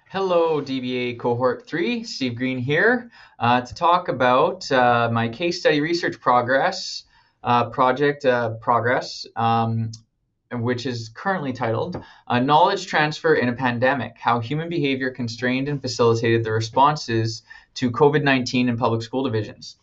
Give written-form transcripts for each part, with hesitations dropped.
Hello, DBA Cohort 3, Steve Greene here, to talk about my case study research project progress, which is currently titled Knowledge Transfer in a Pandemic, How Human Behavior Constrained and Facilitated the Responses to COVID-19 in Public School Divisions.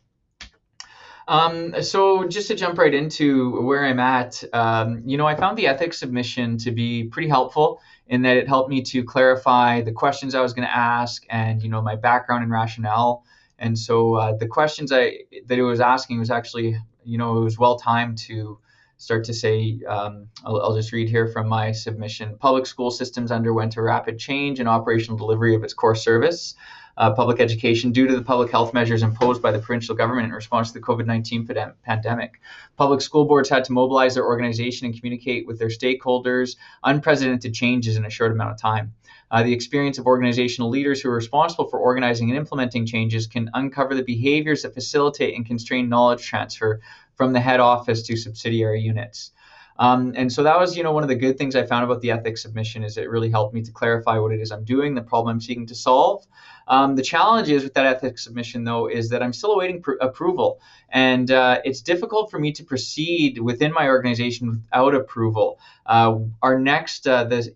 So just to jump right into where I'm at, I found the ethics submission to be pretty helpful in that it helped me to clarify the questions I was going to ask and, my background and rationale. And so the questions that it was asking was actually, it was well timed to start to say, I'll just read here from my submission. Public school systems underwent a rapid change in operational delivery of its core service, public education, due to the public health measures imposed by the provincial government in response to the COVID-19 pandemic. Public school boards had to mobilize their organization and communicate with their stakeholders unprecedented changes in a short amount of time. The experience of organizational leaders who are responsible for organizing and implementing changes can uncover the behaviors that facilitate and constrain knowledge transfer from the head office to subsidiary units. And so that was, one of the good things I found about the ethics submission is it really helped me to clarify what it is I'm doing, the problem I'm seeking to solve. The challenge is with that ethics submission, though, is that I'm still awaiting approval. And it's difficult for me to proceed within my organization without approval. The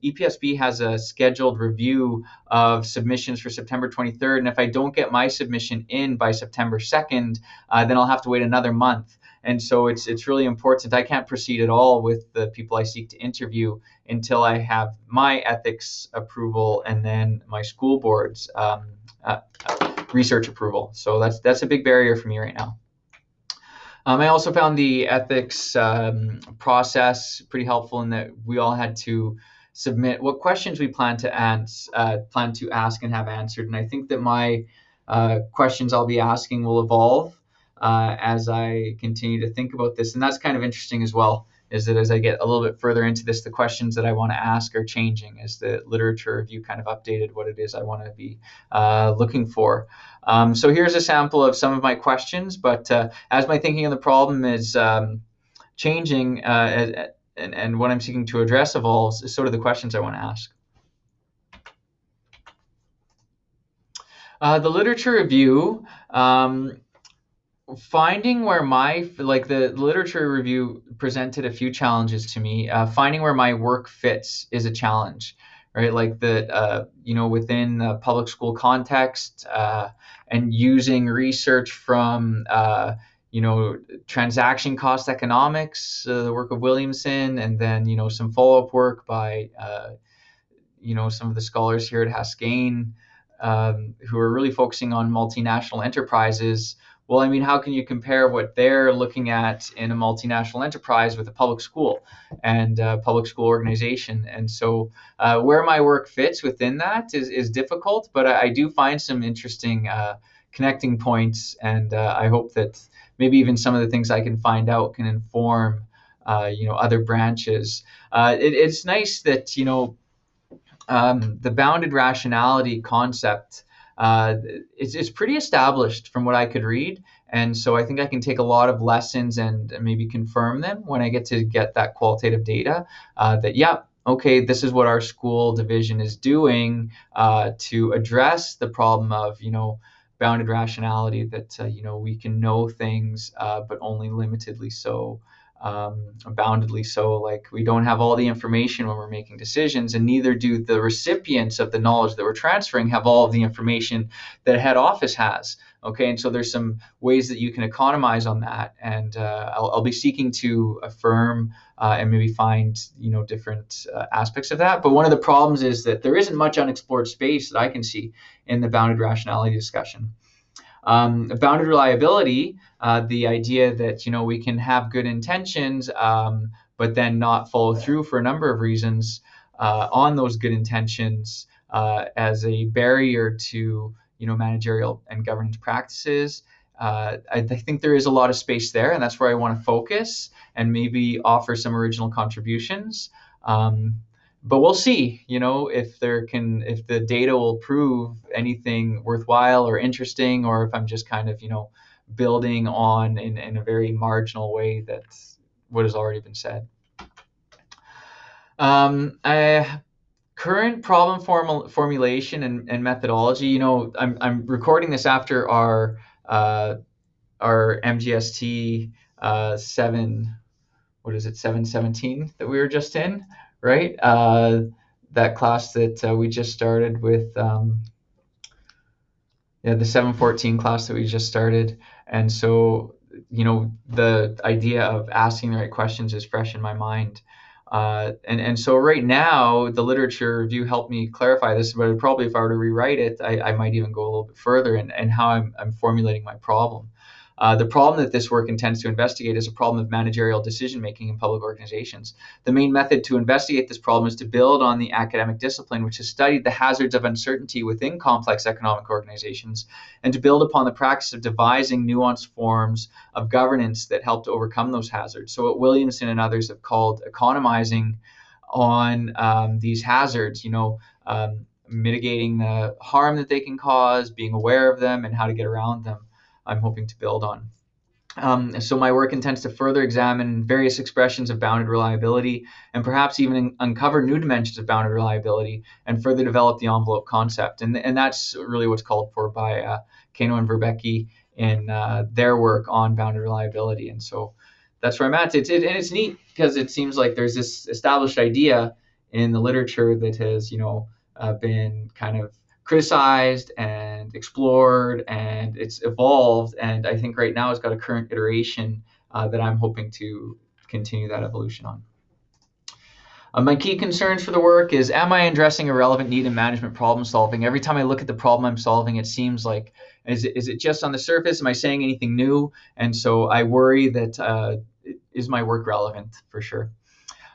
EPSB has a scheduled review of submissions for September 23rd. And if I don't get my submission in by September 2nd, then I'll have to wait another month. And so it's really important. I can't proceed at all with the people I seek to interview until I have my ethics approval and then my school board's research approval. So that's a big barrier for me right now. I also found the ethics process pretty helpful in that we all had to submit what questions we plan to ask and have answered. And I think that my questions I'll be asking will evolve as I continue to think about this. And that's kind of interesting as well, is that as I get a little bit further into this, the questions that I want to ask are changing as the literature review kind of updated what it is I want to be looking for. So here's a sample of some of my questions, but as my thinking of the problem is changing and what I'm seeking to address evolves, so do the questions I want to ask. The literature review, finding where the literature review presented a few challenges to me. Finding where my work fits is a challenge, right? Like within the public school context, and using research from transaction cost economics, the work of Williamson, and then some follow-up work by some of the scholars here at Haskayne, who are really focusing on multinational enterprises. Well, I mean, how can you compare what they're looking at in a multinational enterprise with a public school and public school organization? And so where my work fits within that is difficult, but I do find some interesting connecting points. And I hope that maybe even some of the things I can find out can inform, other branches. It's nice that, the bounded rationality concept, it's pretty established from what I could read. And so I think I can take a lot of lessons and maybe confirm them when I get that qualitative data okay, this is what our school division is doing to address the problem of, bounded rationality, that, we can know things, but only limitedly so. Boundedly so. Like, we don't have all the information when we're making decisions, and neither do the recipients of the knowledge that we're transferring have all of the information that head office has. Okay, and so there's some ways that you can economize on that, and I'll be seeking to affirm and maybe find different aspects of that. But one of the problems is that there isn't much unexplored space that I can see in the bounded rationality discussion. Bounded reliability, the idea that we can have good intentions, but then not follow through for a number of reasons on those good intentions as a barrier to managerial and governance practices. I think there is a lot of space there, and that's where I want to focus and maybe offer some original contributions. But we'll see, if the data will prove anything worthwhile or interesting, or if I'm just kind of, building on in a very marginal way that's what has already been said. Current problem formulation and methodology. I'm recording this after our MGST 717 that we were just in, right? That class that we just started with. Yeah, the 714 class that we just started. And so, the idea of asking the right questions is fresh in my mind. And so right now, the literature review helped me clarify this, but probably if I were to rewrite it, I might even go a little bit further in how I'm formulating my problem. The problem that this work intends to investigate is a problem of managerial decision making in public organizations. The main method to investigate this problem is to build on the academic discipline, which has studied the hazards of uncertainty within complex economic organizations, and to build upon the practice of devising nuanced forms of governance that help to overcome those hazards. So, what Williamson and others have called economizing on these hazards, mitigating the harm that they can cause, being aware of them, and how to get around them, I'm hoping to build on. So my work intends to further examine various expressions of bounded reliability and perhaps even uncover new dimensions of bounded reliability and further develop the envelope concept. And that's really what's called for by Kano and Verbecki in their work on bounded reliability. And so that's where I'm at. And it's neat because it seems like there's this established idea in the literature that has, been kind of criticized and explored, and it's evolved. And I think right now it's got a current iteration that I'm hoping to continue that evolution on. My key concerns for the work is, am I addressing a relevant need in management problem solving? Every time I look at the problem I'm solving, it seems like, is it just on the surface? Am I saying anything new? And so I worry that, is my work relevant, for sure?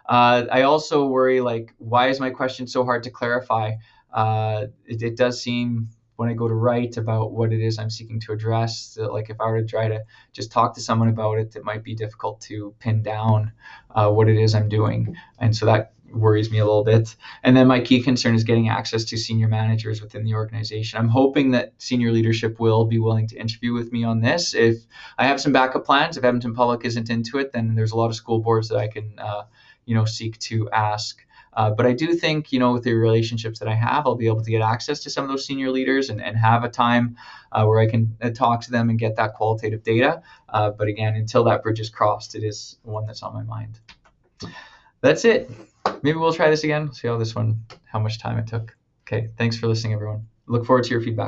I also worry, like, why is my question so hard to clarify? It does seem when I go to write about what it is I'm seeking to address, that, like, if I were to try to just talk to someone about it, it might be difficult to pin down what it is I'm doing. And so that worries me a little bit. And then my key concern is getting access to senior managers within the organization. I'm hoping that senior leadership will be willing to interview with me on this. If I have some backup plans, if Edmonton Public isn't into it, then there's a lot of school boards that I can seek to ask. But I do think, with the relationships that I have, I'll be able to get access to some of those senior leaders and have a time where I can talk to them and get that qualitative data. But again, until that bridge is crossed, it is one that's on my mind. That's it. Maybe we'll try this again. See how much time it took. Okay. Thanks for listening, everyone. Look forward to your feedback.